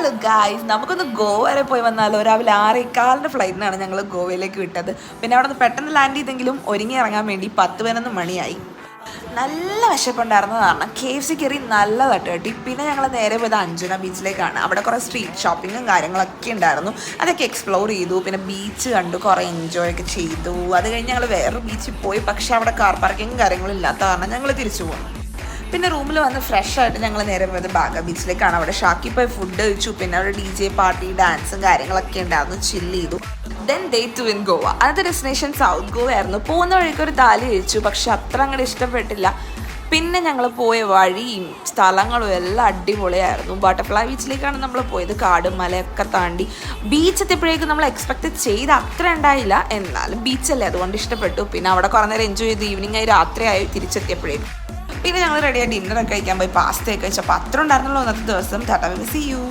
Hello guys, നമുക്കൊന്ന് ഗോവ വരെ പോയി വന്നാലോ. രാവിലെ 6:15 ഫ്ലൈറ്റിനാണ് ഞങ്ങൾ ഗോവയിലേക്ക് വിട്ടത്. പിന്നെ അവിടെ നിന്ന് പെട്ടെന്ന് ലാൻഡ് ചെയ്തെങ്കിലും ഒരുങ്ങി ഇറങ്ങാൻ വേണ്ടി 10-11 മണിയായി. നല്ല വിശപ്പുണ്ടായിരുന്നത് കാരണം KFC കയറി നല്ല തട്ടുകെട്ടി. പിന്നെ ഞങ്ങൾ നേരെ പോയത് അഞ്ജന ബീച്ചിലേക്കാണ്. അവിടെ കുറേ സ്ട്രീറ്റ് ഷോപ്പിങ്ങും കാര്യങ്ങളൊക്കെ ഉണ്ടായിരുന്നു. അതൊക്കെ എക്സ്പ്ലോർ ചെയ്തു. പിന്നെ ബീച്ച് കണ്ടു, കുറേ എൻജോയ് ഒക്കെ ചെയ്തു. അത് കഴിഞ്ഞ് ഞങ്ങൾ വേറൊരു ബീച്ചിൽ പോയി. പക്ഷേ അവിടെ കാർ പാർക്കിങ്ങും കാര്യങ്ങളും ഇല്ലാത്ത കാരണം ഞങ്ങൾ തിരിച്ചു പോകും. പിന്നെ റൂമിൽ വന്ന് ഫ്രഷ് ആയിട്ട് ഞങ്ങൾ നേരെ പോയത് ബാഗ ബീച്ചിലേക്കാണ്. അവിടെ ഷാക്കി പോയി ഫുഡ് കഴിച്ചു. പിന്നെ അവിടെ DJ പാർട്ടി, ഡാൻസും കാര്യങ്ങളൊക്കെ ഉണ്ടായിരുന്നു. ചില്ല് ചെയ്തു. Then day 2 in Goa. അന്നത്തെ ഡെസ്റ്റിനേഷൻ സൗത്ത് ഗോവ ആയിരുന്നു. പോകുന്ന വഴിക്ക് ഒരു ദാല് കഴിച്ചു, പക്ഷെ അത്ര അങ്ങോട്ട് ഇഷ്ടപ്പെട്ടില്ല. പിന്നെ ഞങ്ങൾ പോയ വഴിയും സ്ഥലങ്ങളും എല്ലാം അടിപൊളിയായിരുന്നു. ബട്ടർഫ്ലൈ ബീച്ചിലേക്കാണ് നമ്മൾ പോയത്. കാടും മലയൊക്കെ താണ്ടി ബീച്ച് എത്തിയപ്പോഴേക്കും നമ്മൾ എക്സ്പെക്ട് ചെയ്ത് അത്ര ഉണ്ടായില്ല. എന്നാലും ബീച്ചല്ലേ, അതുകൊണ്ട് ഇഷ്ടപ്പെട്ടു. പിന്നെ അവിടെ കുറേ നേരം എൻജോയ് ചെയ്ത് ഈവനിങ് ആയി, രാത്രിയായി തിരിച്ചെത്തിയപ്പോഴേക്കും. പിന്നെ ഞങ്ങൾ റെഡിയായി ഡിന്നറൊക്കെ കഴിക്കാൻ പോയി. പാസ്തയൊക്കെ കഴിച്ചപ്പോൾ അത്ര ഉണ്ടായിരുന്നല്ലോ ഇന്നത്തെ ദിവസം. Tata, see U.